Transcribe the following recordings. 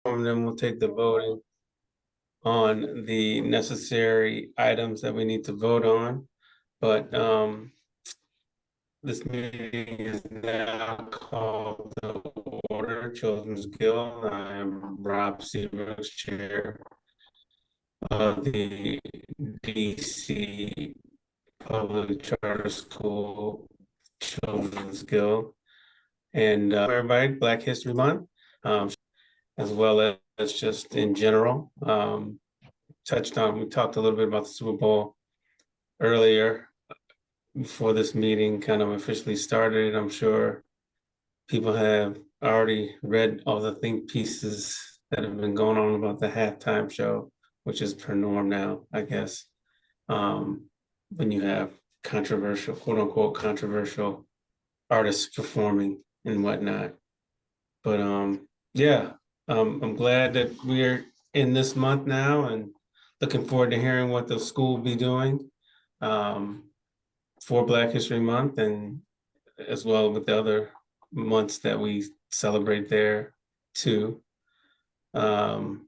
and then we'll take the voting on the necessary items that we need to vote on. But this meeting is now called to order, Children's Guild. I am Rob Seabrooks, Chair of the DC Public Charter School Children's Guild. And everybody, Black History Month, as well as just in general. We talked a little bit about the Super Bowl earlier before this meeting kind of officially started. I'm sure people have already read all the think pieces that have been going on about the halftime show, which is per norm now, I guess. When you have controversial, quote unquote, controversial artists performing and whatnot. But yeah, I'm glad that we're in this month now and looking forward to hearing what the school will be doing for Black History Month, and as well with the other months that we celebrate there too. But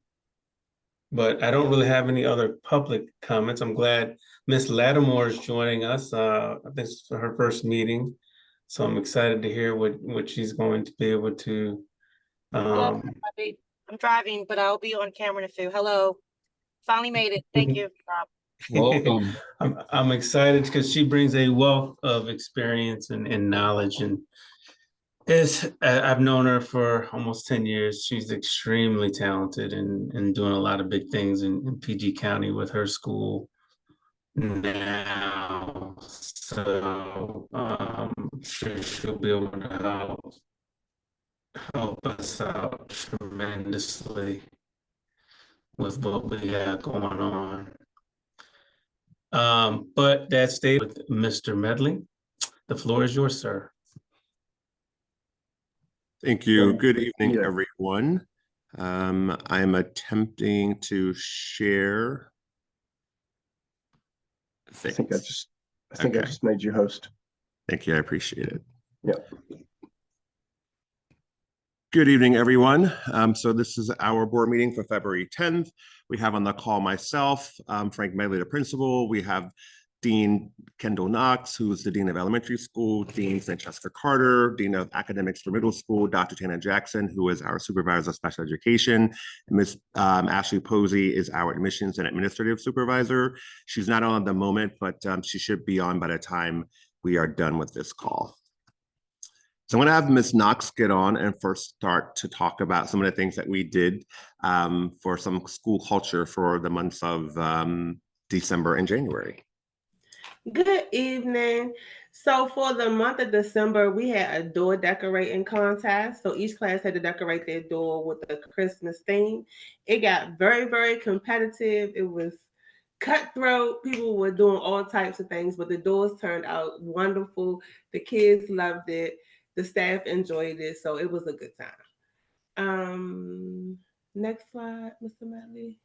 I don't really have any other public comments. I'm glad Miss Lattimore is joining us. I think it's her first meeting, so I'm excited to hear what she's going to be able to. Hello, everybody. I'm driving, but I'll be on camera in a few. Hello. Finally made it. Thank you, Rob. Welcome. I'm excited because she brings a wealth of experience and knowledge, and I've known her for almost 10 years. She's extremely talented and doing a lot of big things in PG County with her school now. So I'm sure she'll be able to help us out tremendously with what we got going on. But that stayed with Mr. Medley. The floor is yours, sir. Thank you. Good evening, everyone. I'm attempting to share. I think I just made you host. Thank you. I appreciate it. Yeah. Good evening, everyone. So this is our board meeting for February 10th. We have on the call myself, Frank Medley, the principal. We have Dean Kendall Knox, who's the Dean of Elementary School, Dean Francesca Carter, Dean of Academics for Middle School, Dr. Tana Jackson, who is our Supervisor of Special Education. Ms. Ashley Posey is our Admissions and Administrative Supervisor. She's not on at the moment, but she should be on by the time we are done with this call. So I'm going to have Ms. Knox get on and first start to talk about some of the things that we did for some school culture for the months of December and January. Good evening. So for the month of December, we had a door decorating contest. So each class had to decorate their door with a Christmas theme. It got very, very competitive. It was cutthroat. People were doing all types of things, but the doors turned out wonderful. The kids loved it. The staff enjoyed it. So it was a good time. Next slide, Mr. Medley.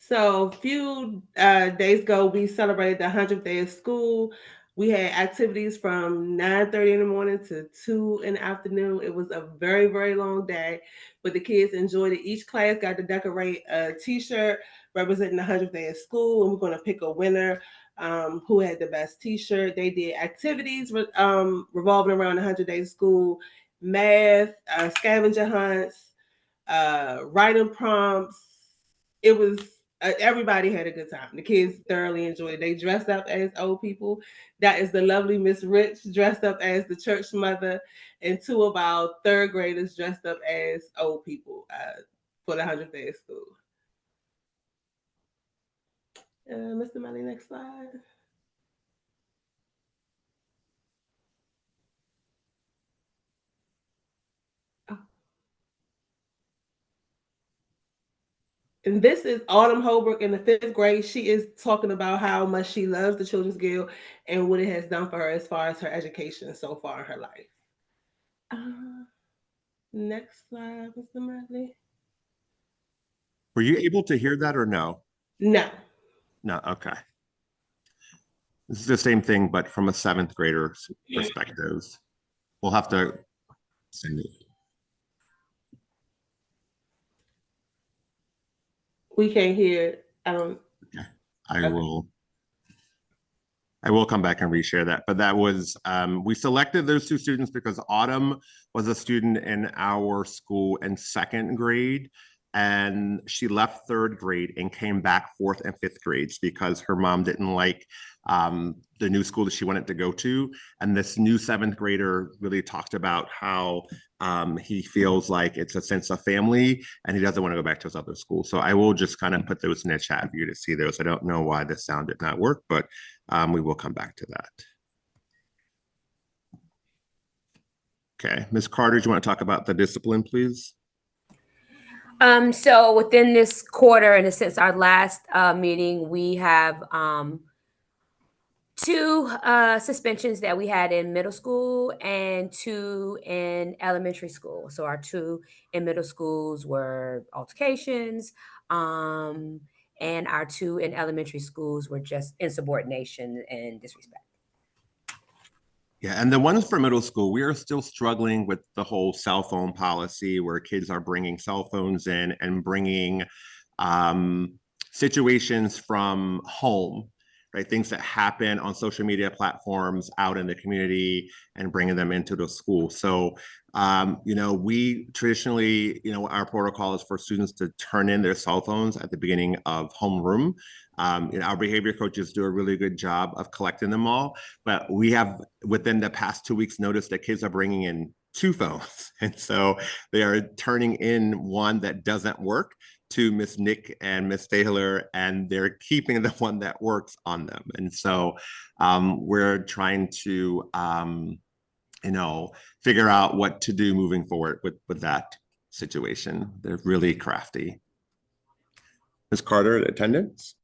So a few days ago, we celebrated the 100th day of school. We had activities from 9:30 in the morning to 2 in the afternoon. It was a very, very long day, but the kids enjoyed it. Each class got to decorate a t-shirt representing the 100th day of school, and we're going to pick a winner who had the best t-shirt. They did activities revolving around the 100 days of school, math, scavenger hunts, writing prompts. It was everybody had a good time. The kids thoroughly enjoyed it. They dressed up as old people. That is the lovely Miss Rich dressed up as the church mother, and two of our third graders dressed up as old people for the 100th day of school. Mr. Melly, next slide. And this is Autumn Holbrook in the 5th grade. She is talking about how much she loves the Children's Guild and what it has done for her as far as her education so far in her life. Next slide, Mr. Medley. Were you able to hear that or no? No. No, okay. This is the same thing, but from a 7th grader's perspective. We'll have to send it. We can't hear. I don't. I will come back and reshare that. But that was, we selected those two students because Autumn was a student in our school in second grade, and she left third grade and came back fourth and fifth grades because her mom didn't like the new school that she wanted to go to. And this new seventh grader really talked about how he feels like it's a sense of family and he doesn't want to go back to his other school. So I will just kind of put those in the chat for you to see those. I don't know why the sound did not work, but we will come back to that. Okay, Ms. Carter, do you want to talk about the discipline, please? So within this quarter, and since our last meeting, we have two suspensions that we had in middle school and two in elementary school. So our two in middle schools were altercations, and our two in elementary schools were just insubordination and disrespect. Yeah, and the ones for middle school, we are still struggling with the whole cell phone policy where kids are bringing cell phones in and bringing situations from home, right? Things that happen on social media platforms out in the community and bringing them into the school. So, we traditionally, our protocol is for students to turn in their cell phones at the beginning of homeroom. Our behavior coaches do a really good job of collecting them all, but we have within the past 2 weeks noticed that kids are bringing in two phones. And so they are turning in one that doesn't work to Miss Nick and Miss Taylor, and they're keeping the one that works on them. And so we're trying to, figure out what to do moving forward with that situation. They're really crafty. Ms. Carter, attendance?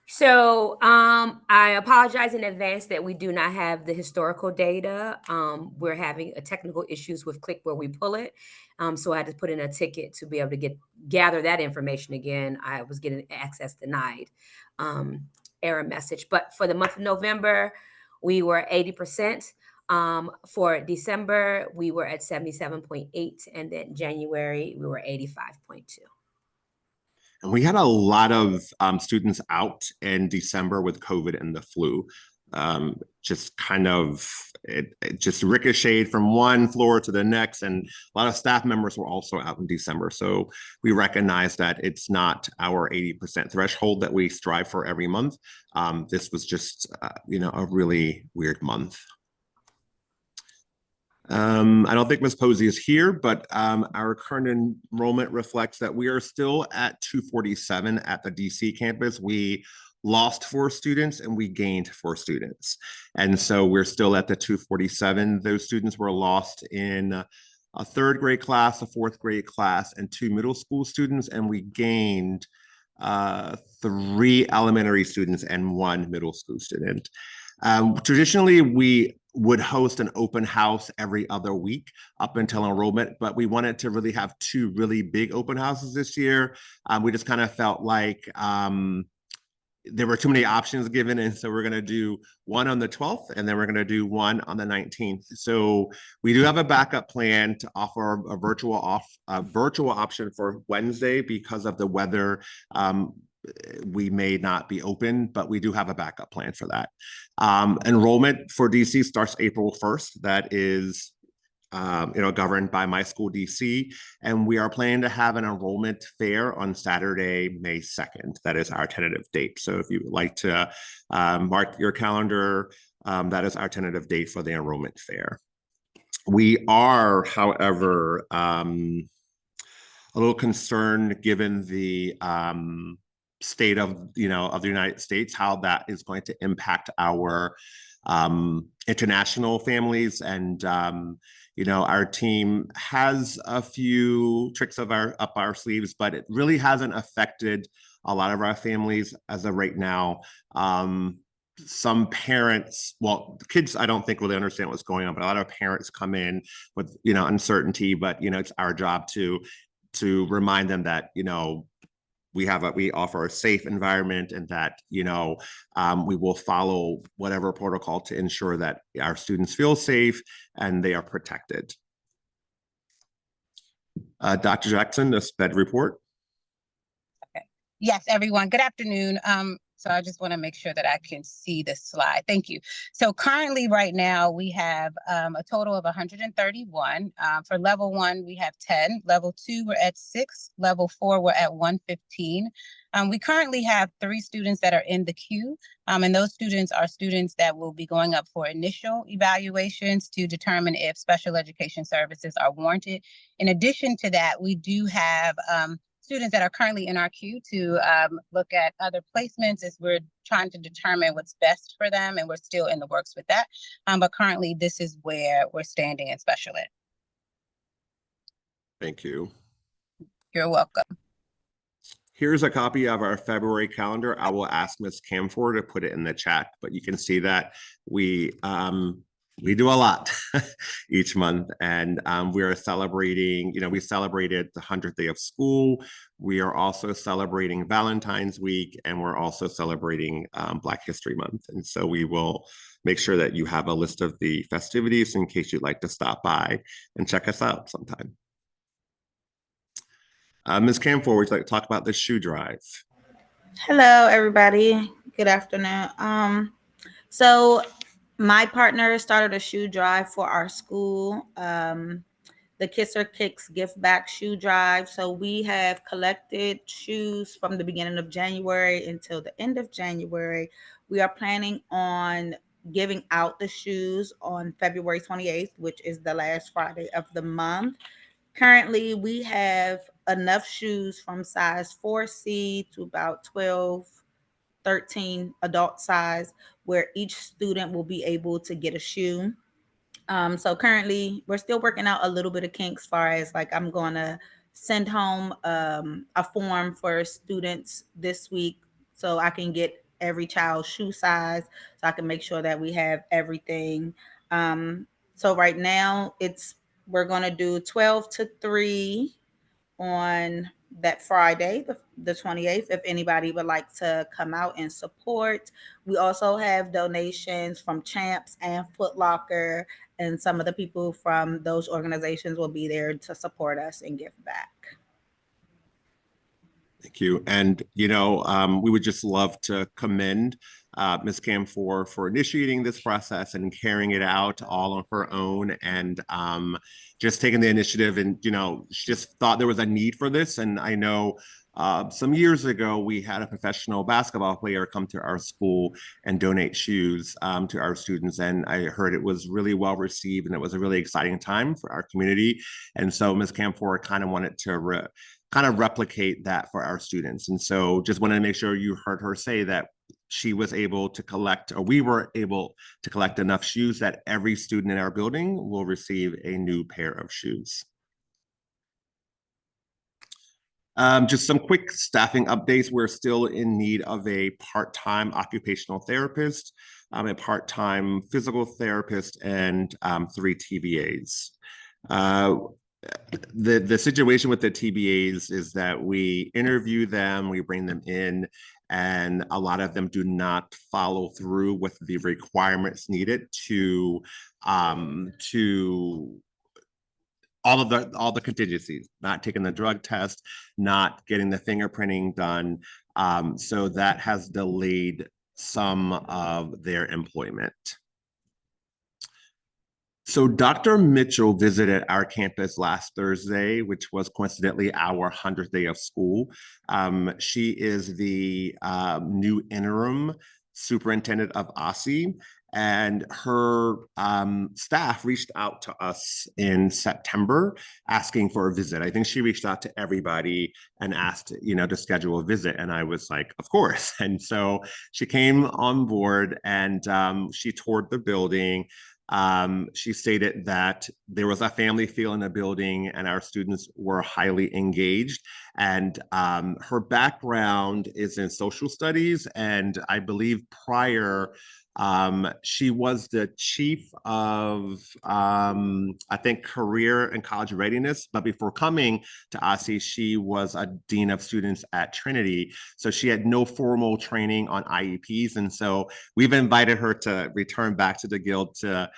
So I apologize in advance that we do not have the historical data. We're having technical issues with Click where we pull it. So I had to put in a ticket to be able to gather that information again. I was getting access denied, error message. But for the month of November, we were 80%. For December, we were at 77.8. And then January, we were 85.2. And we had a lot of students out in December with COVID and the flu. Just kind of, it just ricocheted from one floor to the next. And a lot of staff members were also out in December. So we recognize that it's not our 80% threshold that we strive for every month. This was just, a really weird month. I don't think Ms. Posey is here, but our current enrollment reflects that we are still at 247 at the DC campus. We lost 4 students and we gained 4 students. And so we're still at the 247. Those students were lost in a third grade class, a fourth grade class, and 2 middle school students. And we gained 3 elementary students and 1 middle school student. Traditionally, we would host an open house every other week up until enrollment, but we wanted to really have 2 really big open houses this year. We just kind of felt like there were too many options given, and so we're going to do one on the 12th, and then we're going to do one on the 19th. So we do have a backup plan to offer a virtual option for Wednesday because of the weather. We may not be open, but we do have a backup plan for that. Enrollment for DC starts April 1st. That is, governed by My School DC. And we are planning to have an enrollment fair on Saturday, May 2nd. That is our tentative date. So if you would like to mark your calendar, that is our tentative date for the enrollment fair. We are, however, a little concerned given the state of the United States, how that is going to impact our international families. And our team has a few tricks up our sleeves, but it really hasn't affected a lot of our families as of right now. Some parents, well, kids, I don't think really understand what's going on, but a lot of parents come in with uncertainty. But it's our job to remind them that we offer a safe environment, and that we will follow whatever protocol to ensure that our students feel safe and they are protected. Dr. Jackson, the SPED report. Yes, everyone. Good afternoon. So I just want to make sure that I can see this slide. Thank you. So currently right now we have a total of 131. For level 1, we have 10. Level 2, we're at 6. Level 4, we're at 115. We currently have 3 students that are in the queue. And those students are students that will be going up for initial evaluations to determine if special education services are warranted. In addition to that, we do have students that are currently in our queue to look at other placements as we're trying to determine what's best for them, and we're still in the works with that. But currently, this is where we're standing in special ed. Thank you. You're welcome. Here's a copy of our February calendar. I will ask Ms. Camphor to put it in the chat, but you can see that we do a lot each month, and we are celebrating, we celebrated the 100th day of school. We are also celebrating Valentine's Week, and we're also celebrating Black History Month. And so we will make sure that you have a list of the festivities in case you'd like to stop by and check us out sometime. Ms. Camphor, would you like to talk about the shoe drive? Hello, everybody. Good afternoon. So my partner started a shoe drive for our school, the Kisser Kicks Gift Back Shoe Drive. So we have collected shoes from the beginning of January until the end of January. We are planning on giving out the shoes on February 28th, which is the last Friday of the month. Currently, we have enough shoes from size 4C to about 12, 13 adult size, where each student will be able to get a shoe. So currently we're still working out a little bit of kinks as far as like I'm going to send home a form for students this week so I can get every child's shoe size, so I can make sure that we have everything. So right now we're going to do 12 to 3 on that Friday, the 28th, if anybody would like to come out and support. We also have donations from Champs and Foot Locker, and some of the people from those organizations will be there to support us and give back. Thank you. And, we would just love to commend Ms. Camphor for initiating this process and carrying it out all on her own, and just taking the initiative. And, she just thought there was a need for this. And I know some years ago, we had a professional basketball player come to our school and donate shoes to our students. And I heard it was really well received, and it was a really exciting time for our community. And so Ms. Camphor kind of wanted to replicate that for our students. And so just wanted to make sure you heard her say that she was able to collect, or we were able to collect enough shoes that every student in our building will receive a new pair of shoes. Just some quick staffing updates. We're still in need of a part-time occupational therapist, a part-time physical therapist, and 3 TBAs. The situation with the TBAs is that we interview them, we bring them in, and a lot of them do not follow through with the requirements needed to all the contingencies, not taking the drug test, not getting the fingerprinting done. So that has delayed some of their employment. So Dr. Mitchell visited our campus last Thursday, which was coincidentally our 100th day of school. She is the new interim superintendent of OSSI, and her staff reached out to us in September asking for a visit. I think she reached out to everybody and asked, to schedule a visit. And I was like, of course. And so she came on board, and she toured the building. She stated that there was a family feel in the building, and our students were highly engaged. And her background is in social studies, and I believe prior, she was the chief of, I think, career and college readiness. But before coming to OSSI, she was a dean of students at Trinity. So she had no formal training on IEPs. And so we've invited her to return back to the Guild to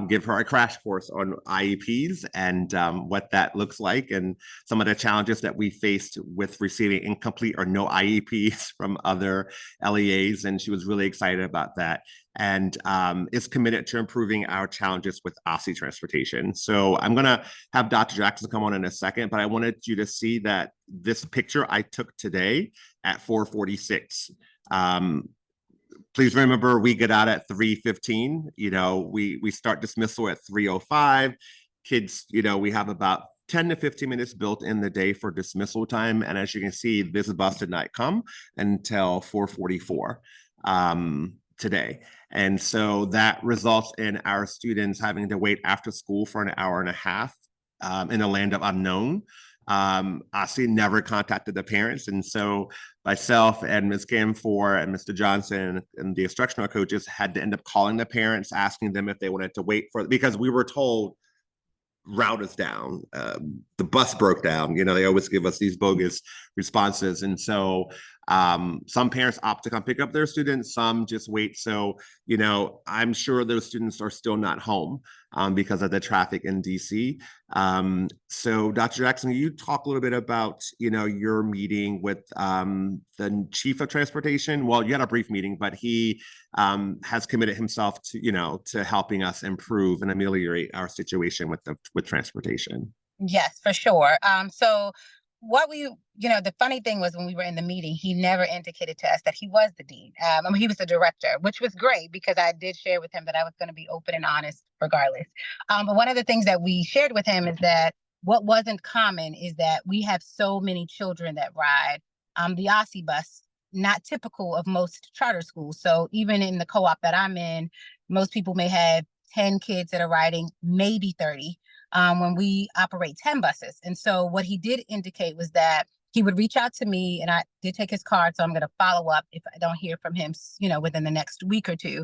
give her a crash course on IEPs and what that looks like and some of the challenges that we faced with receiving incomplete or no IEPs from other LEAs. And she was really excited about that and is committed to improving our challenges with OSSI transportation. So I'm going to have Dr. Jackson come on in a second, but I wanted you to see that this picture I took today at 4:46. Please remember, we get out at 3:15. You know, we start dismissal at 3:05. Kids, you know, we have about 10 to 15 minutes built in the day for dismissal time. And as you can see, this bus did not come until 4:44 today. And so that results in our students having to wait after school for an hour and a half in a land of unknown. OSSI never contacted the parents. And so myself and Ms. Camfor and Mr. Johnson and the instructional coaches had to end up calling the parents, asking them if they wanted to wait for, because we were told route is down, the bus broke down. You know, they always give us these bogus responses. And so some parents opt to come pick up their students, some just wait. So, you know, I'm sure those students are still not home because of the traffic in DC. So Dr. Jackson, you talk a little bit about, you know, your meeting with the chief of transportation. Well, you had a brief meeting, but he has committed himself to, you know, to helping us improve and ameliorate our situation with transportation. Yes, for sure. So what we, you know, the funny thing was when we were in the meeting, he never indicated to us that he was the dean. I mean, he was the director, which was great because I did share with him that I was going to be open and honest regardless. But one of the things that we shared with him is that what wasn't common is that we have so many children that ride the OSSI bus, not typical of most charter schools. So even in the co-op that I'm in, most people may have 10 kids that are riding, maybe 30. When we operate 10 buses. And so what he did indicate was that he would reach out to me, and I did take his card, so I'm going to follow up if I don't hear from him, you know, within the next week or two.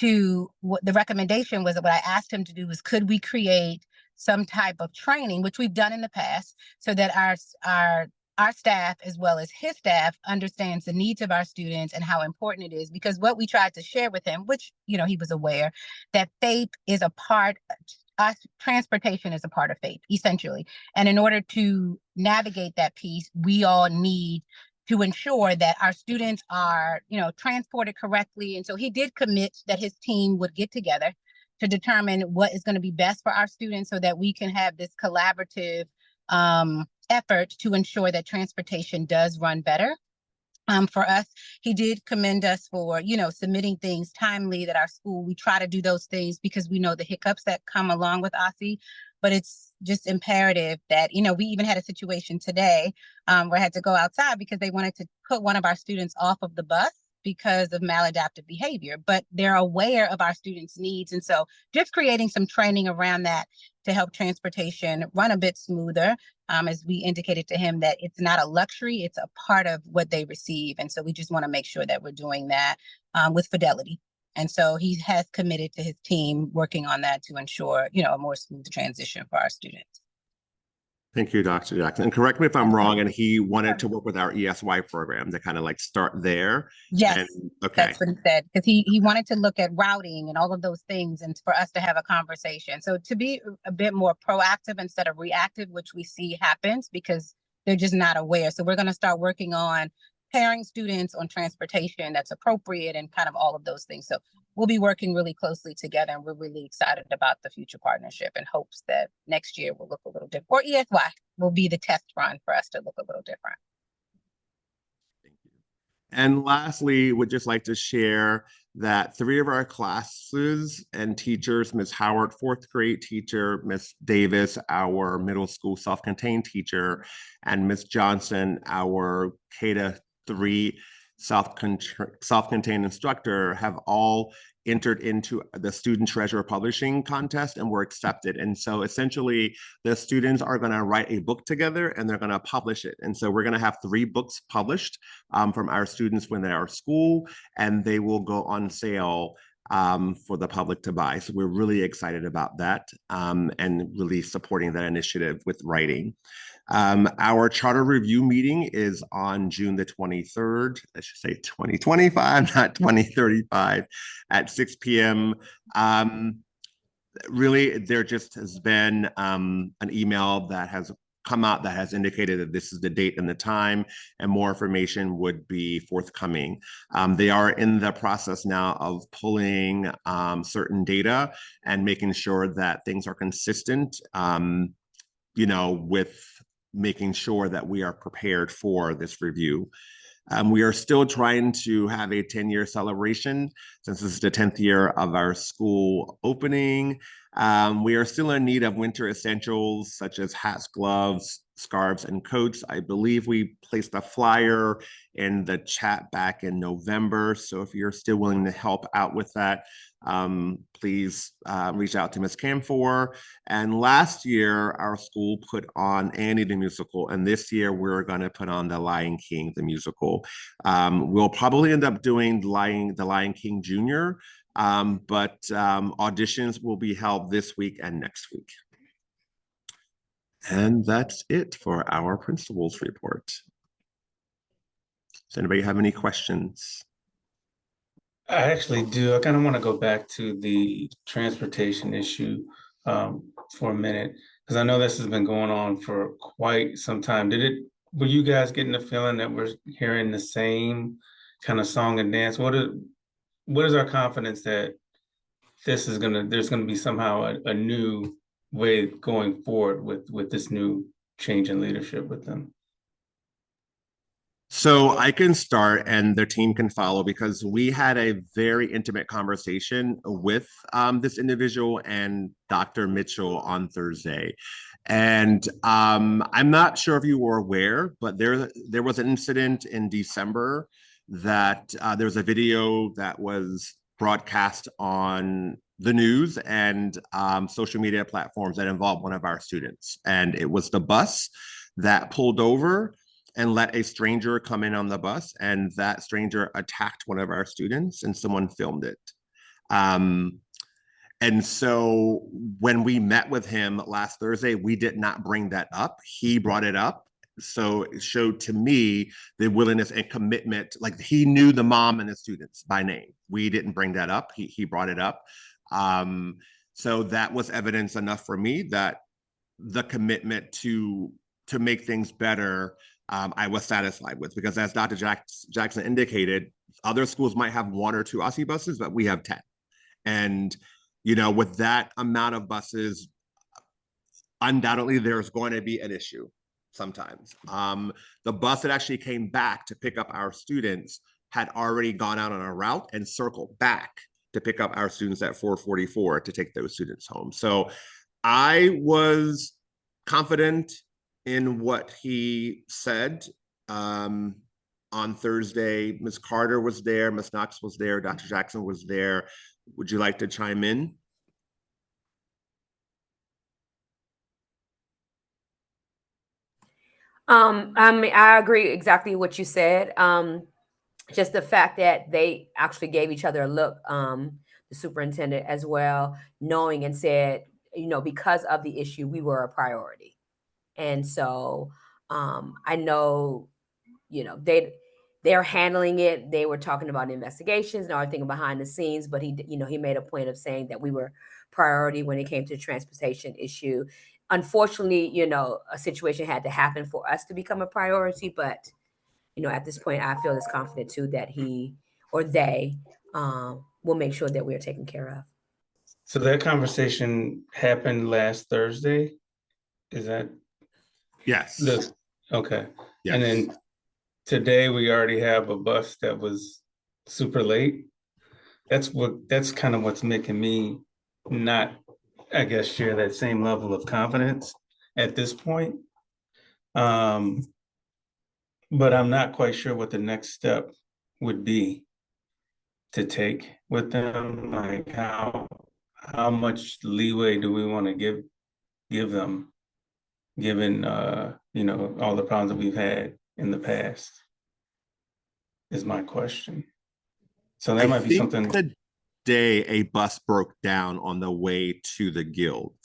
To what the recommendation was, that what I asked him to do was, could we create some type of training, which we've done in the past, so that our staff as well as his staff understands the needs of our students and how important it is. Because what we tried to share with him, which, you know, he was aware, that FAPE is a part, transportation is a part of FAPE, essentially. And in order to navigate that piece, we all need to ensure that our students are, you know, transported correctly. And so he did commit that his team would get together to determine what is going to be best for our students so that we can have this collaborative effort to ensure that transportation does run better. For us, he did commend us for, you know, submitting things timely, that our school, we try to do those things because we know the hiccups that come along with OSSI, but it's just imperative that, you know, we even had a situation today where I had to go outside because they wanted to put one of our students off of the bus because of maladaptive behavior, but they're aware of our students' needs. And so just creating some training around that to help transportation run a bit smoother, as we indicated to him that it's not a luxury, it's a part of what they receive. And so we just want to make sure that we're doing that with fidelity. And so he has committed to his team working on that to ensure, you know, a more smooth transition for our students. Thank you, Dr. Jackson. And correct me if I'm wrong, and he wanted to work with our ESY program to kind of like start there. Yes, and, okay. That's what he said, because he wanted to look at routing and all of those things and for us to have a conversation. So to be a bit more proactive instead of reactive, which we see happens because they're just not aware. So we're going to start working on pairing students on transportation that's appropriate and kind of all of those things. So we'll be working really closely together, and we're really excited about the future partnership and hopes that next year will look a little different, or ESY will be the test run for us to look a little different. Thank you. And lastly, would just like to share that 3 of our classes and teachers, Ms. Howard, 4th grade teacher, Ms. Davis, our middle school self-contained teacher, and Ms. Johnson, our K-3 self-contained instructor, have all entered into the Student Treasure Publishing Contest and were accepted. And so essentially the students are going to write a book together and they're going to publish it. And so we're going to have 3 books published from our students when they're at school, and they will go on sale for the public to buy. So we're really excited about that and really supporting that initiative with writing. Our charter review meeting is on June the 23rd, I should say 2025, not 2035, at 6 p.m. really, there just has been an email that has come out that has indicated that this is the date and the time, and more information would be forthcoming. They are in the process now of pulling certain data and making sure that things are consistent, with making sure that we are prepared for this review. We are still trying to have a 10-year celebration since this is the 10th year of our school opening. We are still in need of winter essentials such as hats, gloves, scarves, and coats. I believe we placed a flyer in the chat back in November. So if you're still willing to help out with that, please reach out to Ms. Camphor. And last year, our school put on Annie the musical, and this year we're going to put on The Lion King the musical. We'll probably end up doing The Lion King Jr., but auditions will be held this week and next week. And that's it for our principal's report. Does anybody have any questions? I actually do. I kind of want to go back to the transportation issue for a minute, because I know this has been going on for quite some time. Were you guys getting the feeling that we're hearing the same kind of song and dance? What is our confidence that there's gonna be somehow a new way going forward with this new change in leadership with them? So I can start and the team can follow, because we had a very intimate conversation with this individual and Dr. Mitchell on Thursday. And I'm not sure if you were aware, but there was an incident in December that there was a video that was broadcast on the news and social media platforms that involved one of our students. And it was the bus that pulled over and let a stranger come in on the bus, and that stranger attacked one of our students, and someone filmed it. And so when we met with him last Thursday, we did not bring that up. He brought it up. So it showed to me the willingness and commitment, like he knew the mom and the students by name. We didn't bring that up. He brought it up. So that was evidence enough for me that the commitment to make things better, I was satisfied with, because as Dr. Jackson indicated, other schools might have 1 or 2 OSSI buses, but we have 10. And, with that amount of buses, undoubtedly there's going to be an issue sometimes. The bus that actually came back to pick up our students had already gone out on a route and circled back to pick up our students at 4:44 to take those students home. So I was confident in what he said on Thursday. Ms. Carter was there, Ms. Knox was there, Dr. Jackson was there. Would you like to chime in? I agree exactly what you said. Just the fact that they actually gave each other a look, the superintendent as well, knowing and said, because of the issue, we were a priority. And so I know, they're handling it. They were talking about investigations and everything behind the scenes, but he made a point of saying that we were priority when it came to the transportation issue. Unfortunately, a situation had to happen for us to become a priority, but at this point, I feel as confident too that he or they will make sure that we are taken care of. So that conversation happened last Thursday? Is that? Yes. Okay. Yes. And then today we already have a bus that was super late. That's kind of what's making me not, I guess, share that same level of confidence at this point. But I'm not quite sure what the next step would be to take with them. Like how much leeway do we want to give them, given all the problems that we've had in the past, is my question. So that might be something. The day a bus broke down on the way to the guild.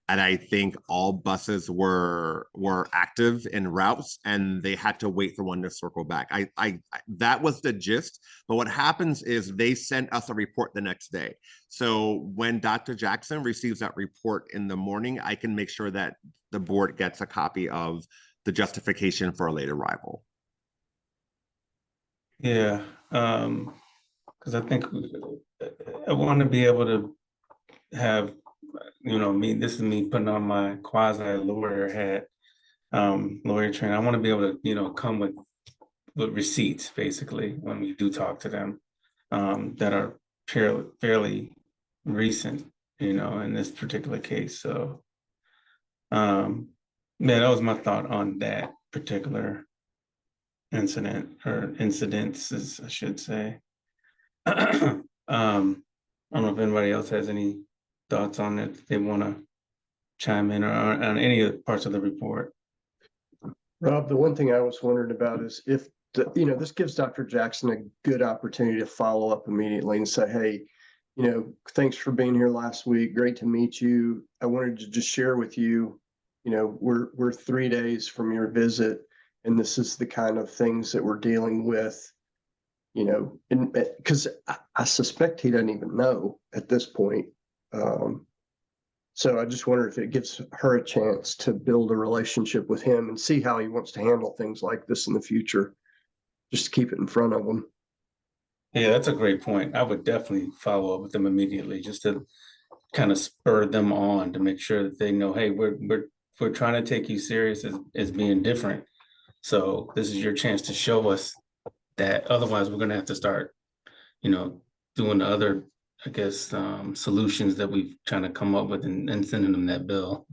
And I think all buses were active in routes, and they had to wait for one to circle back. I that was the gist. But what happens is they sent us a report the next day. So when Dr. Jackson receives that report in the morning, I can make sure that the board gets a copy of the justification for a late arrival. Yeah, because I think I want to be able to have, this is me putting on my quasi lawyer hat, lawyer training. I want to be able to, come with receipts basically when we do talk to them, that are fairly recent, in this particular case. So, yeah, that was my thought on that particular incident, or incidences, I should say. I don't know if anybody else has any thoughts on it, if they want to chime in, or on any of the parts of the report. Rob, the one thing I was wondering about is if, this gives Dr. Jackson a good opportunity to follow up immediately and say, hey, thanks for being here last week. Great to meet you. I wanted to just share with you, we're 3 days from your visit, and this is the kind of things that we're dealing with, and because I suspect he doesn't even know at this point. So I just wonder if it gives her a chance to build a relationship with him and see how he wants to handle things like this in the future. Just to keep it in front of him. Yeah, that's a great point. I would definitely follow up with them immediately, just to kind of spur them on, to make sure that they know, hey, we're trying to take you serious as being different. So this is your chance to show us that. Otherwise, we're going to have to start, doing the other, I guess, solutions that we've trying to come up with, and sending them that bill,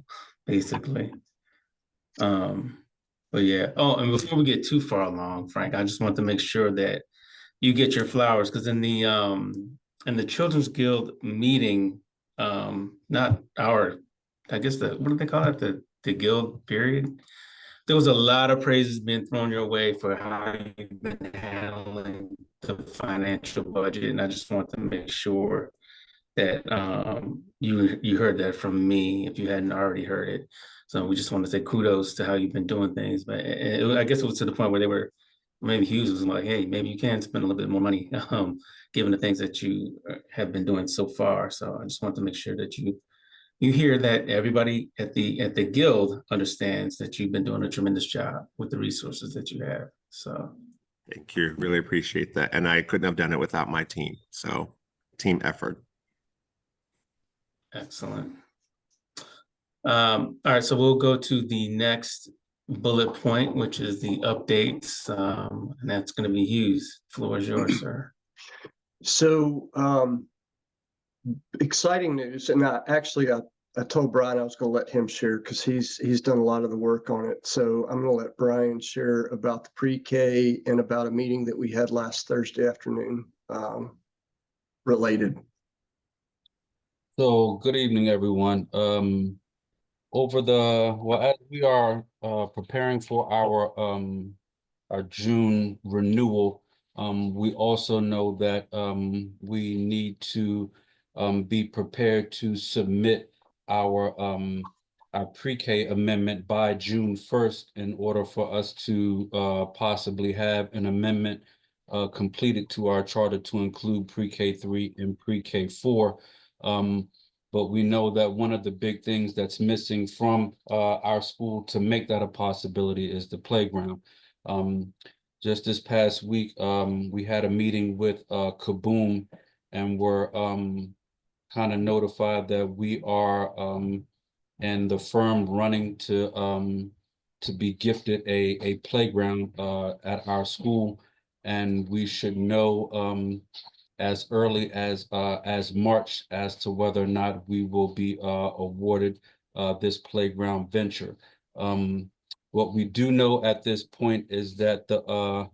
basically. But yeah. Oh, and before we get too far along, Frank, I just want to make sure that you get your flowers, because in the Children's Guild meeting, not our, I guess what do they call it? The guild period. There was a lot of praises being thrown your way for how you've been handling the financial budget, and I just want to make sure that you heard that from me if you hadn't already heard it. So we just want to say kudos to how you've been doing things. But I guess it was to the point where maybe Hughes was like, hey, maybe you can spend a little bit more money, given the things that you have been doing so far. So I just want to make sure that you hear that everybody at the guild understands that you've been doing a tremendous job with the resources that you have. So thank you, really appreciate that. And I couldn't have done it without my team. So team effort. Excellent. All right, so we'll go to the next bullet point, which is the updates, and that's going to be Hughes. Floor is yours, sir. So exciting news, and I told Brian I was going to let him share because he's done a lot of the work on it. So I'm going to let Brian share about the pre-K and about a meeting that we had last Thursday afternoon related. So good evening, everyone. As we are preparing for our June renewal, we also know that we need to be prepared to submit our pre-K amendment by June 1st in order for us to possibly have an amendment completed to our charter to include pre-K 3 and pre-K 4. But we know that one of the big things that's missing from our school to make that a possibility is the playground. Just this past week, we had a meeting with Kaboom, and we're kind of notified that we are and the firm running to be gifted a playground at our school, and we should know as early as March as to whether or not we will be awarded this playground venture. What we do know at this point is that the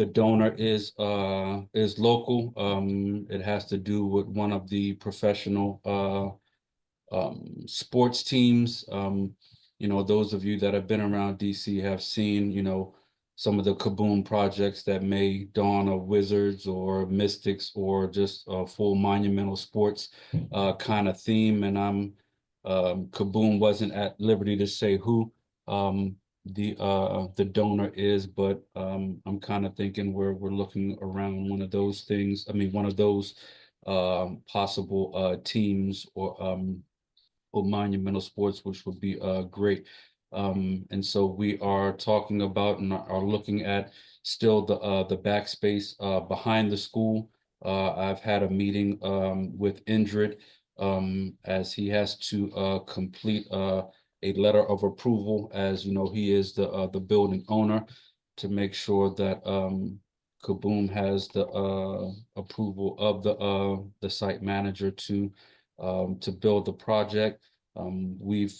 donor is local. It has to do with one of the professional sports teams. Those of you that have been around DC have seen, some of the Kaboom projects that may don a Wizards or Mystics or just a full monumental sports kind of theme. And I'm Kaboom wasn't at liberty to say who the donor is, but I'm kind of thinking we're looking around one of those things. I mean, one of those possible teams or monumental sports, which would be great. And so we are talking about and are looking at still the backspace behind the school. I've had a meeting with Indrid as he has to complete a letter of approval, as you know, he is the building owner, to make sure that Kaboom has the approval of the site manager to build the project. We've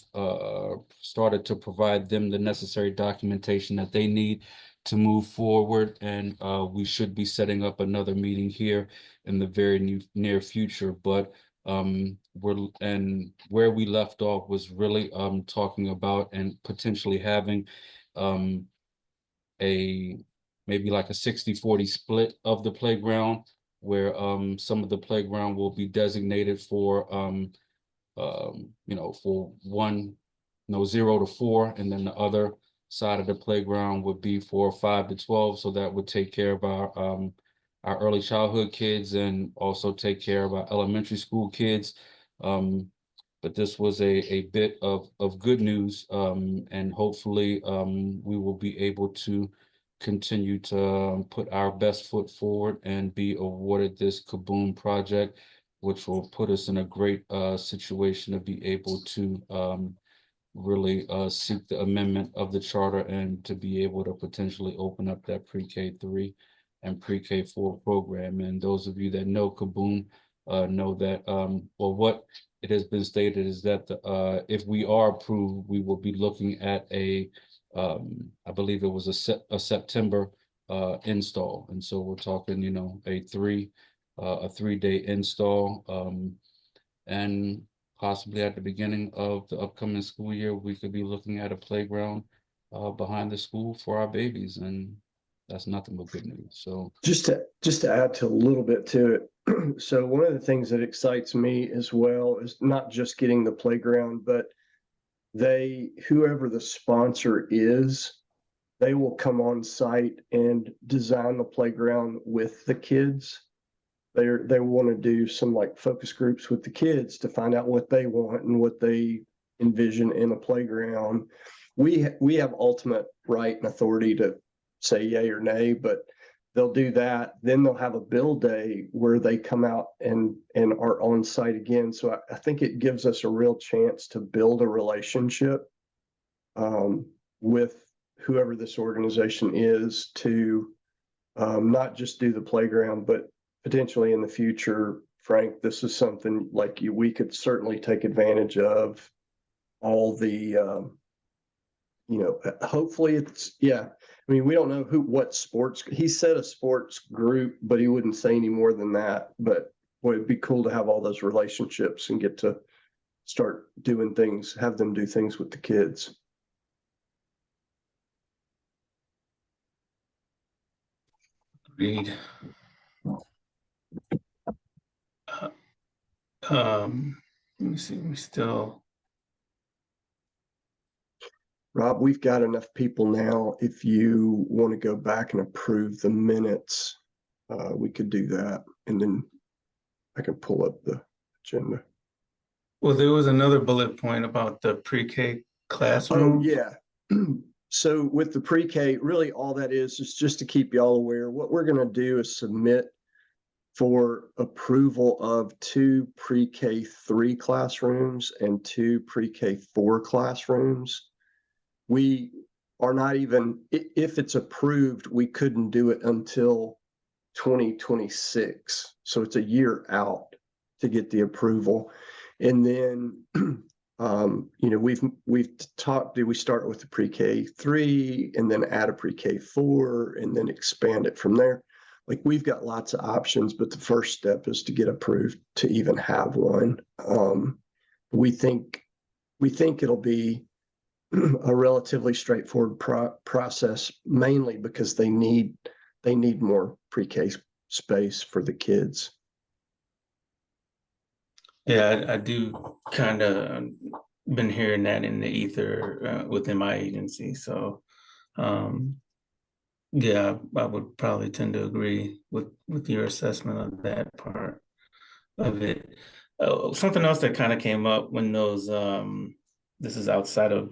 started to provide them the necessary documentation that they need to move forward, and we should be setting up another meeting here in the very near future. But where we left off was really talking about and potentially having a maybe like a 60-40 split of the playground, where some of the playground will be designated for for 0 to 4, and then the other side of the playground would be for 5 to 12. So that would take care of our early childhood kids and also take care of our elementary school kids. But this was a bit of good news, and hopefully we will be able to continue to put our best foot forward and be awarded this Kaboom project, which will put us in a great situation to be able to really seek the amendment of the charter and to be able to potentially open up that pre-K3 and pre-K4 program. And those of you that know Kaboom know that, well, what it has been stated is that if we are approved, we will be looking at I believe it was a September install. And so we're talking, a 3-day install, and possibly at the beginning of the upcoming school year, we could be looking at a playground behind the school for our babies, and that's nothing but good news. So just to add to a little bit to it. So one of the things that excites me as well is not just getting the playground, but whoever the sponsor is, they will come on site and design the playground with the kids. They want to do some like focus groups with the kids to find out what they want and what they envision in a playground. We have ultimate right and authority to say yay or nay, but they'll do that. Then they'll have a build day where they come out and are on site again. So I think it gives us a real chance to build a relationship with whoever this organization is to not just do the playground, but potentially in the future, Frank, this is something like we could certainly take advantage of all the, hopefully I mean, we don't know what sports, he said a sports group, but he wouldn't say any more than that. But boy, it'd be cool to have all those relationships and get to start doing things, have them do things with the kids. Agreed. Let me see, we still. Rob, we've got enough people now. If you want to go back and approve the minutes, we could do that. And then I can pull up the agenda. Well, there was another bullet point about the pre-K classroom. Oh, yeah. So with the pre-K, really all that is just to keep y'all aware. What we're going to do is submit for approval of 2 pre-K3 classrooms and 2 pre-K4 classrooms. We are not even, if it's approved, we couldn't do it until 2026. So it's a year out to get the approval. And then, we've talked, do we start with the pre-K3 and then add a pre-K4 and then expand it from there? Like, we've got lots of options, but the first step is to get approved to even have one. We think it'll be a relatively straightforward process, mainly because they need more pre-K space for the kids. Yeah, I do kind of been hearing that in the ether within my agency. So, yeah, I would probably tend to agree with your assessment of that part of it. Something else that kind of came up when those this is outside of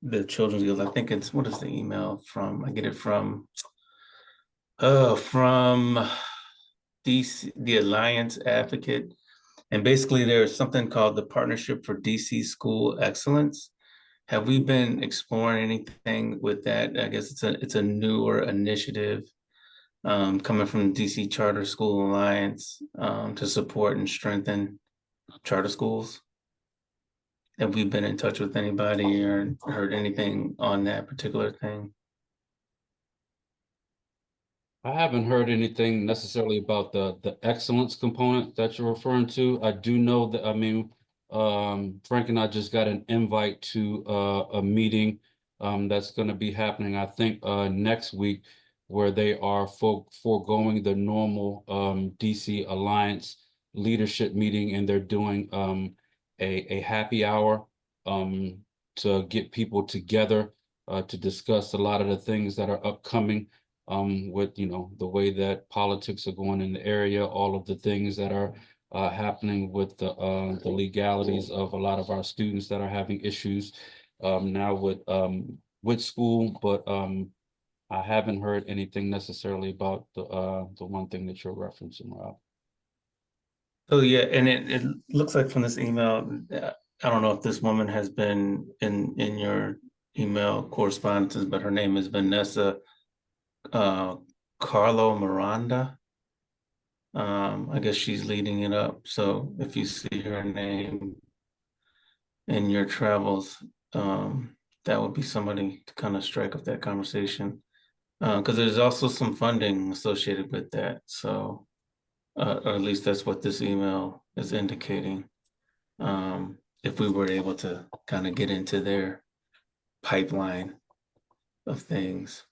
the Children's Guild. I think it's, what is the email from? I get it from DC, the Alliance Advocate. And basically there's something called the Partnership for DC School Excellence. Have we been exploring anything with that? I guess it's a newer initiative coming from the DC Charter School Alliance to support and strengthen charter schools. Have we been in touch with anybody or heard anything on that particular thing? I haven't heard anything necessarily about the excellence component that you're referring to. I do know that, I mean, Frank and I just got an invite to a meeting that's going to be happening, I think, next week, where they are foregoing the normal DC Alliance leadership meeting, and they're doing a happy hour to get people together to discuss a lot of the things that are upcoming. With, you know, the way that politics are going in the area, all of the things that are happening with the legalities of a lot of our students that are having issues now with school. But I haven't heard anything necessarily about the one thing that you're referencing, Rob. Oh yeah, and it looks like from this email, I don't know if this woman has been in your email correspondences, but her name is Vanessa Carlo Miranda. I guess she's leading it up. So if you see her name in your travels, that would be somebody to kind of strike up that conversation. Because there's also some funding associated with that. So, or at least that's what this email is indicating. If we were able to kind of get into their pipeline of things.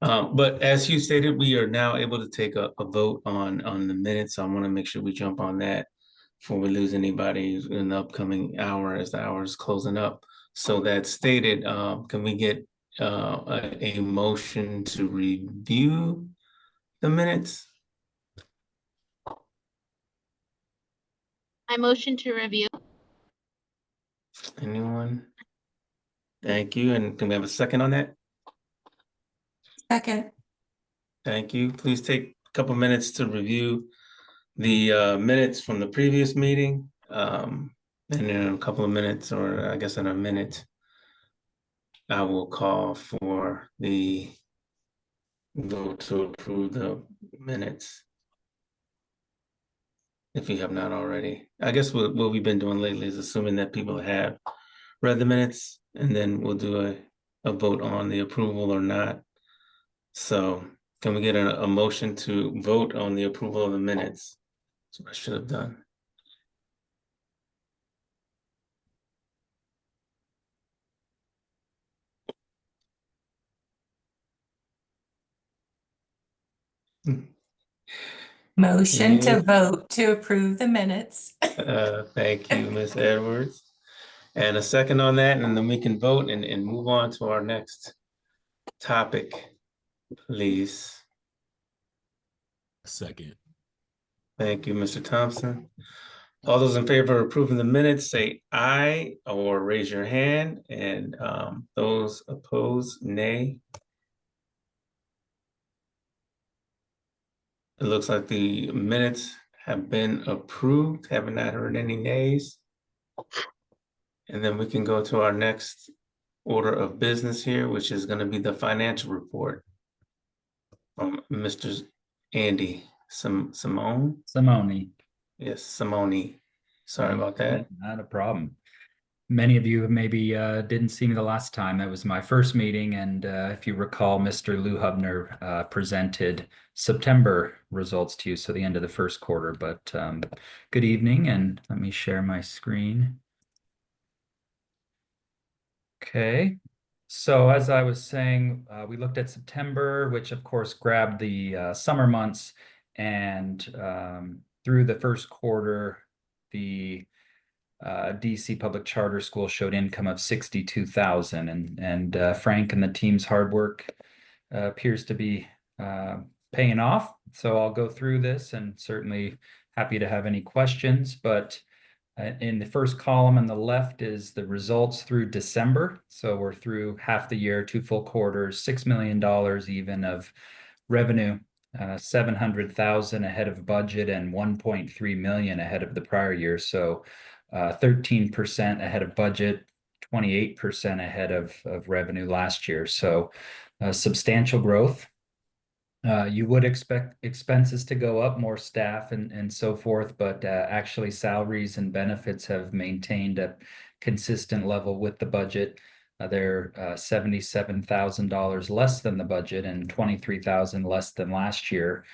But as you stated, we are now able to take a vote on the minutes. So I want to make sure we jump on that before we lose anybody in the upcoming hour as the hour is closing up. So that stated, can we get a motion to review the minutes? I motion to review. Anyone? Thank you. And can we have a second on that? Second. Thank you. Please take a couple minutes to review the minutes from the previous meeting. And in a couple of minutes, or I guess in a minute, I will call for the vote to approve the minutes. If you have not already. I guess what we've been doing lately is assuming that people have read the minutes, and then we'll do a vote on the approval or not. So can we get a motion to vote on the approval of the minutes? That's what I should have done. Motion to vote to approve the minutes. Thank you, Ms. Edwards. And a second on that, and then we can vote and move on to our next topic, please. Second. Thank you, Mr. Thompson. All those in favor of approving the minutes, say aye or raise your hand, and those opposed, nay. It looks like the minutes have been approved. Haven't not heard any nays. And then we can go to our next order of business here, which is going to be the financial report from Mr. Andy Simone. Yes, Simone. Sorry about that. Not a problem. Many of you maybe didn't see me the last time. That was my first meeting, and if you recall, Mr. Lou Hubner presented September results to you, so the end of the first quarter. But good evening, and let me share my screen. Okay, so as I was saying, we looked at September, which of course grabbed the summer months, and through the first quarter, the DC Public Charter School showed income of $62,000, and Frank and the team's hard work appears to be paying off. So I'll go through this, and certainly happy to have any questions, but in the first column on the left is the results through December. So we're through half the year, 2 full quarters, $6 million even of revenue, 700,000 ahead of budget and 1.3 million ahead of the prior year. So 13% ahead of budget, 28% ahead of revenue last year. So substantial growth. You would expect expenses to go up, more staff and so forth, but actually salaries and benefits have maintained a consistent level with the budget. They're $77,000 less than the budget and 23,000 less than last year.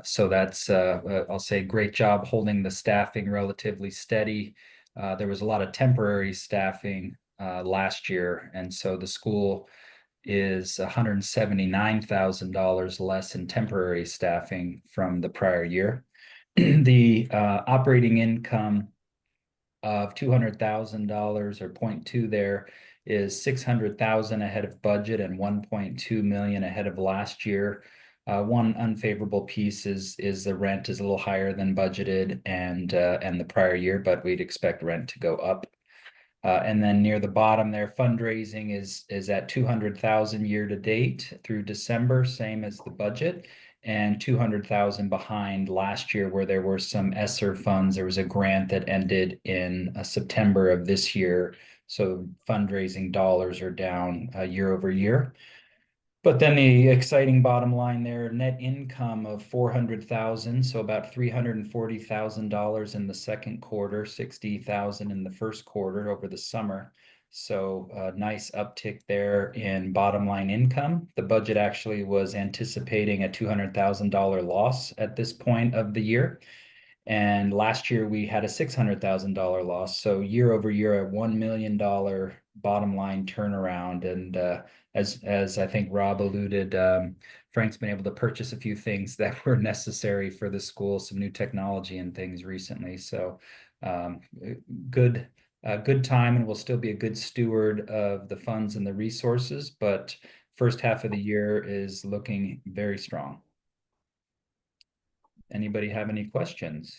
So that's, I'll say, great job holding the staffing relatively steady. There was a lot of temporary staffing last year, and so the school is $179,000 less in temporary staffing from the prior year. The operating income of $200,000 or 0.2 there is 600,000 ahead of budget and 1.2 million ahead of last year. One unfavorable piece is the rent is a little higher than budgeted and the prior year, but we'd expect rent to go up. And then near the bottom there, fundraising is at 200,000 year to date through December, same as the budget, and 200,000 behind last year where there were some ESSER funds. There was a grant that ended in September of this year. So fundraising dollars are down year over year. But then the exciting bottom line there, net income of 400,000, so about $340,000 in the second quarter, 60,000 in the first quarter over the summer. So a nice uptick there in bottom line income. The budget actually was anticipating a $200,000 loss at this point of the year. And last year we had a $600,000 loss. So year over year, a $1 million bottom line turnaround. And as I think Rob alluded, Frank's been able to purchase a few things that were necessary for the school, some new technology and things recently. So good time, and will still be a good steward of the funds and the resources. But first half of the year is looking very strong. Anybody have any questions?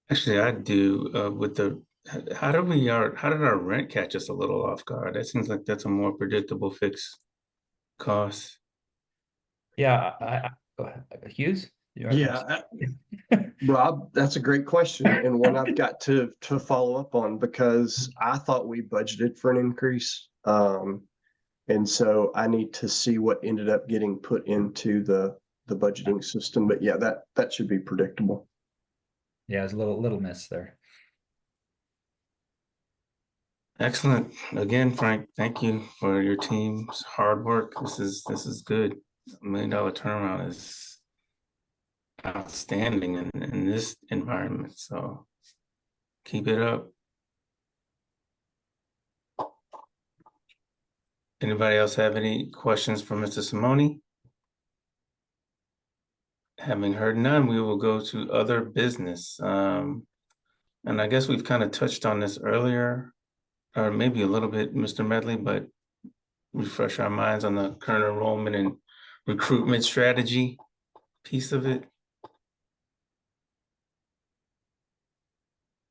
Actually, I do. With the how did our rent catch us a little off guard? That seems like that's a more predictable fixed cost. Yeah, go ahead. Hughes? Yeah, Rob, that's a great question, and one I've got to follow up on, because I thought we budgeted for an increase. And so I need to see what ended up getting put into the budgeting system. But yeah, that should be predictable. Yeah, it's a little miss there. Excellent. Again, Frank, thank you for your team's hard work. This is good. $1 million turnaround is outstanding in this environment. So keep it up. Anybody else have any questions for Mr. Simone? Having heard none, we will go to other business. And I guess we've kind of touched on this earlier, or maybe a little bit, Mr. Medley, but refresh our minds on the current enrollment and recruitment strategy piece of it.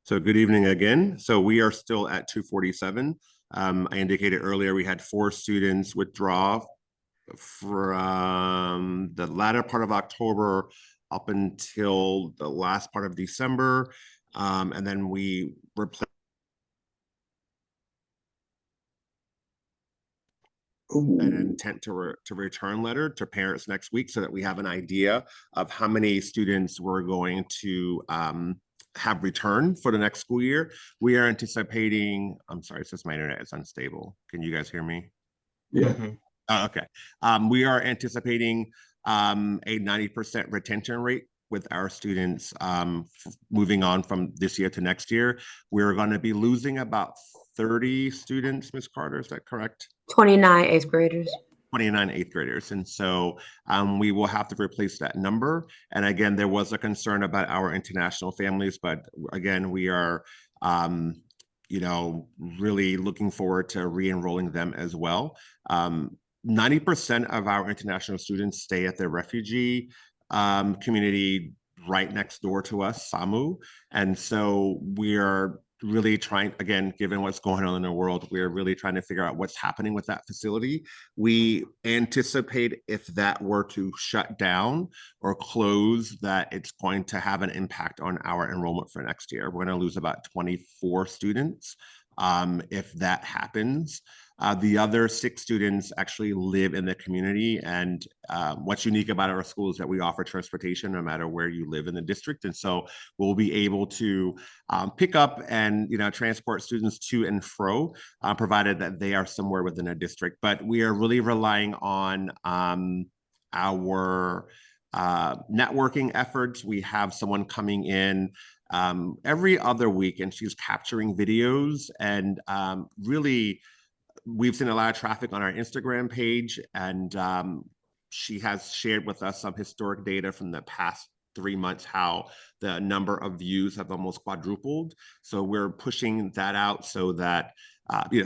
So good evening again. So we are still at 247. I indicated earlier we had 4 students withdraw from the latter part of October up until the last part of December. And then we replaced an intent to return letter to parents next week, so that we have an idea of how many students we're going to have returned for the next school year. We are anticipating, I'm sorry, it says my internet is unstable. Can you guys hear me? Yeah. Okay. We are anticipating a 90% retention rate with our students moving on from this year to next year. We're going to be losing about 30 students, Ms. Carter, is that correct? 29 8th graders. 29 eighth graders. And so we will have to replace that number. And again, there was a concern about our international families, but again, we are, you know, really looking forward to re-enrolling them as well. 90% of our international students stay at the refugee community right next door to us, SAMU. And so we are really trying, again, given what's going on in the world, we're really trying to figure out what's happening with that facility. We anticipate if that were to shut down or close, that it's going to have an impact on our enrollment for next year. We're going to lose about 24 students if that happens. The other 6 students actually live in the community, and what's unique about our school is that we offer transportation no matter where you live in the district, and so we'll be able to pick up and transport students to and fro, provided that they are somewhere within a district. But we are really relying on our networking efforts. We have someone coming in every other week, and she's capturing videos, and really we've seen a lot of traffic on our Instagram page, and she has shared with us some historic data from the past 3 months, how the number of views have almost quadrupled. So we're pushing that out so that,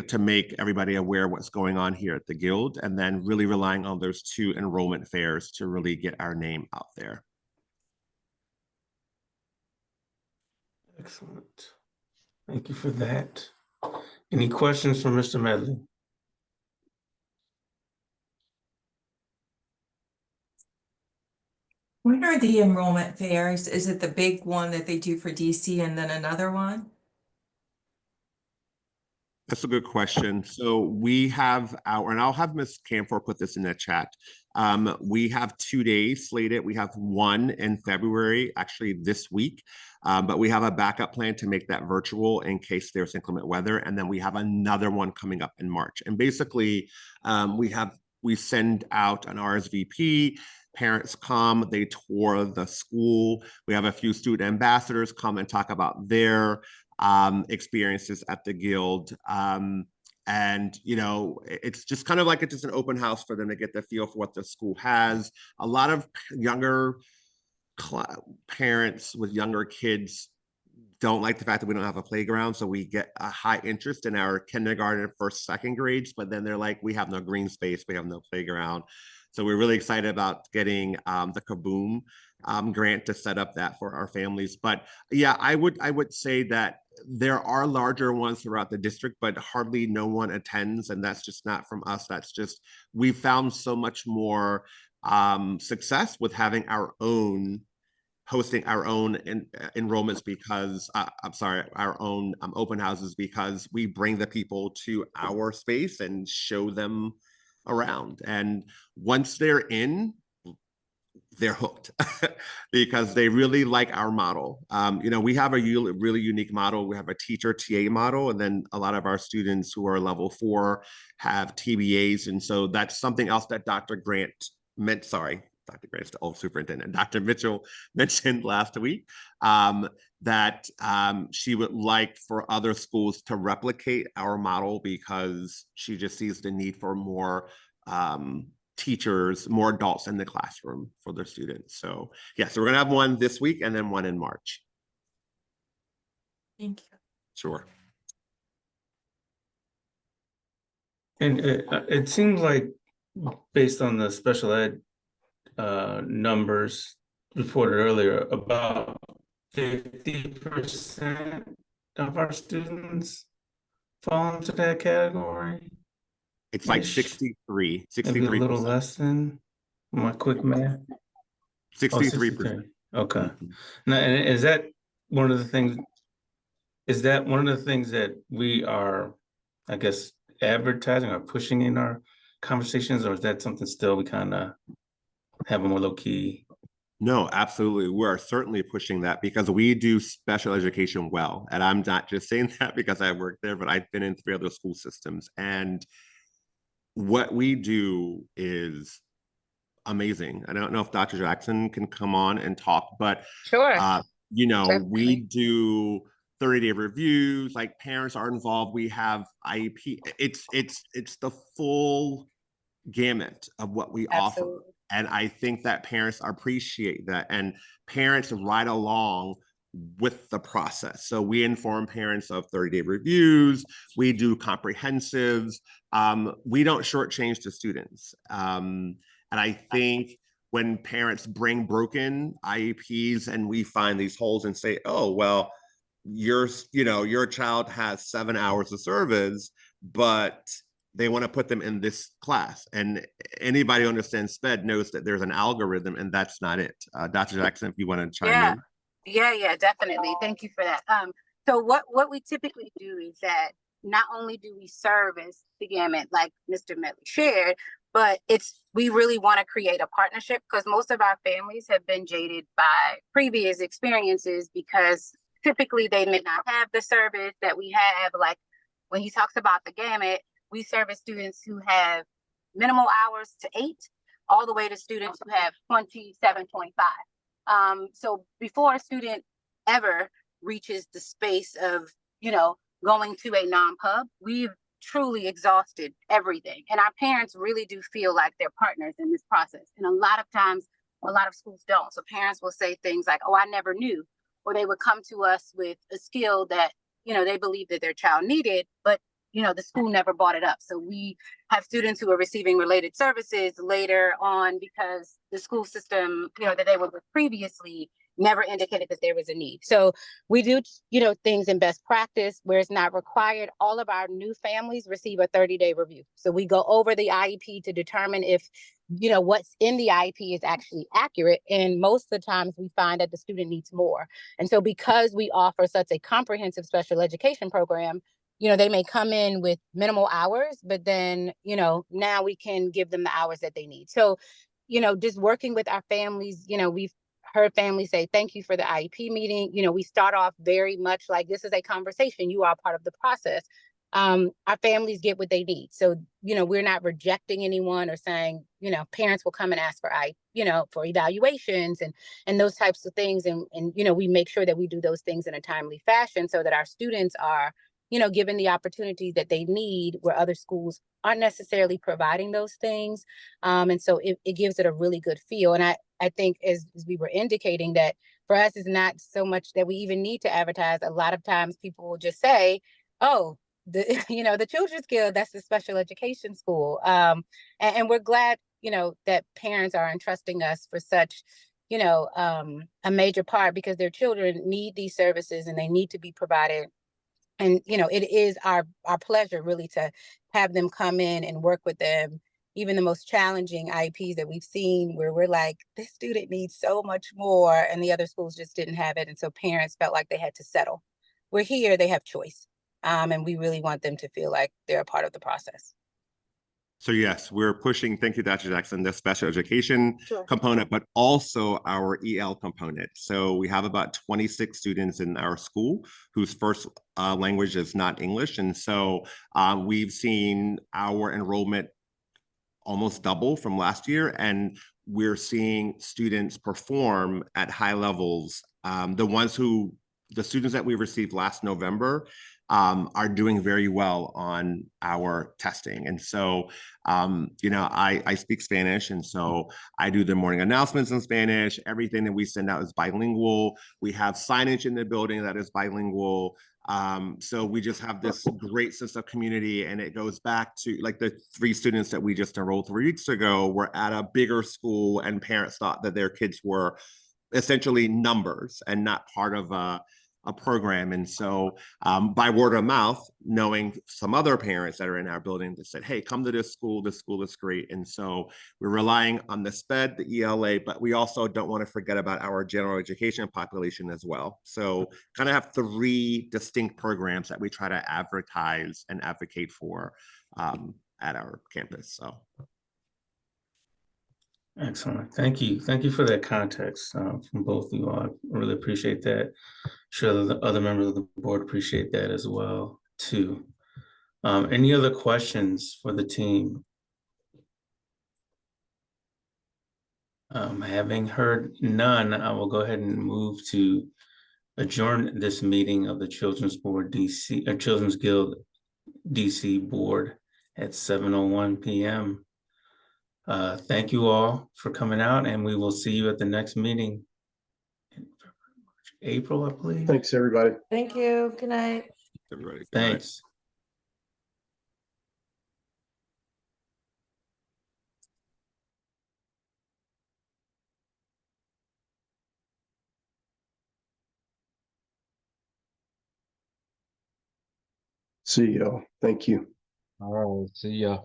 to make everybody aware of what's going on here at the Guild, and then really relying on those 2 enrollment fairs to really get our name out there. Excellent. Thank you for that. Any questions from Mr. Medley? When are the enrollment fairs? Is it the big one that they do for DC and then another one? That's a good question. So we have and I'll have Ms. Camphor put this in the chat. We have 2 days slated. We have one in February, actually this week, but we have a backup plan to make that virtual in case there's inclement weather. And then we have another one coming up in March. And basically, we send out an RSVP. Parents come, they tour the school. We have a few student ambassadors come and talk about their experiences at the Guild. And, it's just kind of like it's just an open house for them to get the feel for what the school has. A lot of younger parents with younger kids don't like the fact that we don't have a playground. So we get a high interest in our kindergarten, first, second grades, but then they're like, we have no green space, we have no playground. So we're really excited about getting the Kaboom grant to set up that for our families. But yeah, I would say that there are larger ones throughout the district, but hardly no one attends. And that's just not from us. That's just, we've found so much more success with having hosting our own enrollments because, our own open houses, because we bring the people to our space and show them around. And once they're in, they're hooked because they really like our model. We have a really unique model. We have a teacher TA model, and then a lot of our students who are level 4 have TBAs. And so that's something else that Dr. Grant's the old superintendent, Dr. Mitchell mentioned last week, that she would like for other schools to replicate our model because she just sees the need for more teachers, more adults in the classroom for their students. So yeah, so we're gonna have one this week and then one in March. Thank you. Sure. And it seems like, based on the special ed numbers reported earlier, about 50% of our students fall into that category. It's like 63. Maybe a little less than my quick math. 63%. Okay. Now, and is that one of the things? Is that one of the things that we are, I guess, advertising or pushing in our conversations, or is that something still we kind of have a more low key? No, absolutely. We're certainly pushing that because we do special education well. And I'm not just saying that because I worked there, but I've been in 3 other school systems. And what we do is amazing. I don't know if Dr. Jackson can come on and talk, but Sure. we do 30-day reviews, like parents are involved. We have IEP. It's the full gamut of what we Absolutely. offer. And I think that parents appreciate that, and parents ride along with the process. So we inform parents of 30-day reviews. We do comprehensives. We don't shortchange the students. And I think when parents bring broken IEPs and we find these holes and say, oh, well, your child has 7 hours of service, but they want to put them in this class. And anybody who understands SPED knows that there's an algorithm, and that's not it. Dr. Jackson, if you want to chime in. Yeah, definitely. Thank you for that. So what we typically do is that not only do we service the gamut like Mr. Medley shared, but we really want to create a partnership, because most of our families have been jaded by previous experiences, because typically they may not have the service that we have. Like when he talks about the gamut, we service students who have minimal hours to 8, all the way to students who have 27.5. So before a student ever reaches the space of, going to a non-pub, we've truly exhausted everything. And our parents really do feel like they're partners in this process. And a lot of times, a lot of schools don't. So parents will say things like, oh, I never knew. Or they would come to us with a skill that, they believe that their child needed, but the school never brought it up. So we have students who are receiving related services later on because the school system, that they were with previously never indicated that there was a need. So we do, things in best practice where it's not required. All of our new families receive a 30-day review. So we go over the IEP to determine if, what's in the IEP is actually accurate. And most of the times we find that the student needs more. And so because we offer such a comprehensive special education program, they may come in with minimal hours, but then, now we can give them the hours that they need. So, just working with our families, we've heard families say, thank you for the IEP meeting. We start off very much like this is a conversation. You are part of the process. Our families get what they need. So, we're not rejecting anyone or saying, parents will come and ask for for evaluations and those types of things. And, we make sure that we do those things in a timely fashion so that our students are, given the opportunity that they need where other schools aren't necessarily providing those things. And so it gives it a really good feel. And I think as we were indicating that for us, it's not so much that we even need to advertise. A lot of times people will just say, oh, the Children's Guild, that's the special education school. And we're glad, that parents are entrusting us for such, a major part, because their children need these services and they need to be provided. And, it is our pleasure really to have them come in and work with them. Even the most challenging IEPs that we've seen where we're like, this student needs so much more and the other schools just didn't have it. And so parents felt like they had to settle. We're here, they have choice. And we really want them to feel like they're a part of the process. So yes, we're pushing, thank you, Dr. Jackson, the special education component, but also our EL component. So we have about 26 students in our school whose first language is not English. And so we've seen our enrollment almost double from last year. And we're seeing students perform at high levels. The students that we received last November are doing very well on our testing. And so, I speak Spanish, and so I do the morning announcements in Spanish. Everything that we send out is bilingual. We have signage in the building that is bilingual. So we just have this great sense of community, and it goes back to like the 3 students that we just enrolled 3 weeks ago were at a bigger school, and parents thought that their kids were essentially numbers and not part of a program. And so by word of mouth, knowing some other parents that are in our building that said, hey, come to this school is great. And so we're relying on the SPED, the ELA, but we also don't want to forget about our general education population as well. So kind of have 3 distinct programs that we try to advertise and advocate for at our campus. So. Excellent. Thank you. Thank you for that context from both of you all. I really appreciate that. I'm sure the other members of the board appreciate that as well, too. Any other questions for the team? Having heard none, I will go ahead and move to adjourn this meeting of the Children's Guild DC board at 7:01 p.m. Thank you all for coming out, and we will see you at the next meeting in April, I believe. Thanks, everybody. Thank you. Good night. Everybody. Good night. Thanks. See y'all. Thank you. All right, see ya.